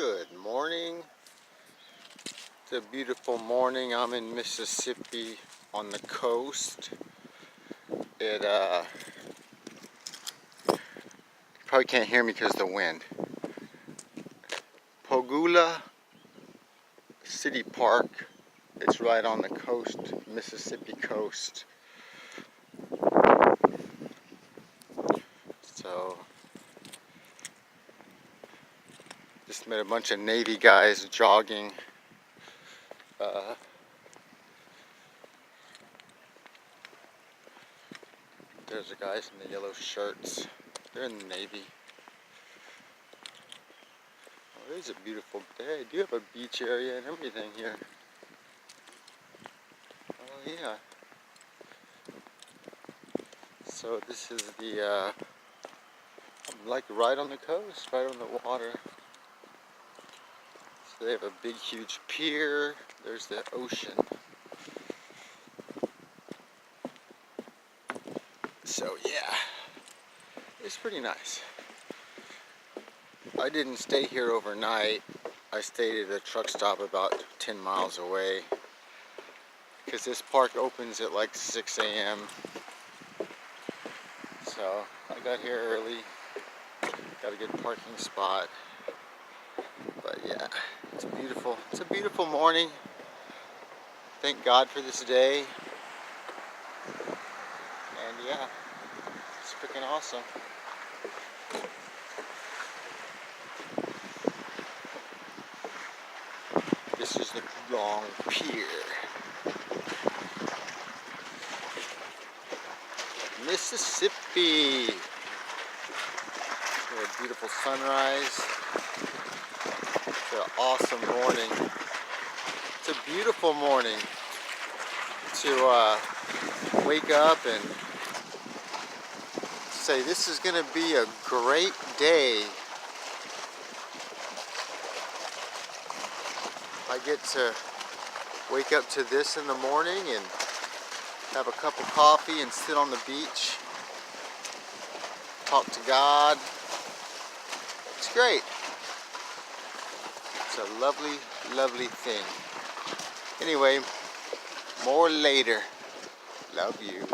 Good morning. It's a beautiful morning. I'm in Mississippi on the coast. You probably can't hear me because of the wind. Pogula City Park. It's right on the coast, Mississippi coast. So, just met a bunch of Navy guys jogging. There's the guys in the yellow shirts. They're in the Navy. Oh, it is a beautiful day. I do have a beach area and everything here. Oh yeah. So this is the, I'm like right on the coast, right on the water. So they have a big huge pier. There's the ocean. So yeah, it's pretty nice. I didn't stay here overnight. I stayed at a truck stop about 10 miles away because this park opens at like 6 a.m. So I got here early, got a good parking spot. But yeah, it's beautiful. It's a beautiful morning. Thank God for this day. And yeah, it's freaking awesome. This is the long pier. Mississippi. A beautiful sunrise. It's an awesome morning. It's a beautiful morning to wake up and say this is going to be a great day. I get to wake up to this in the morning and have a cup of coffee and sit on the beach, talk to God. It's great. It's a lovely, lovely thing. Anyway, more later. Love you.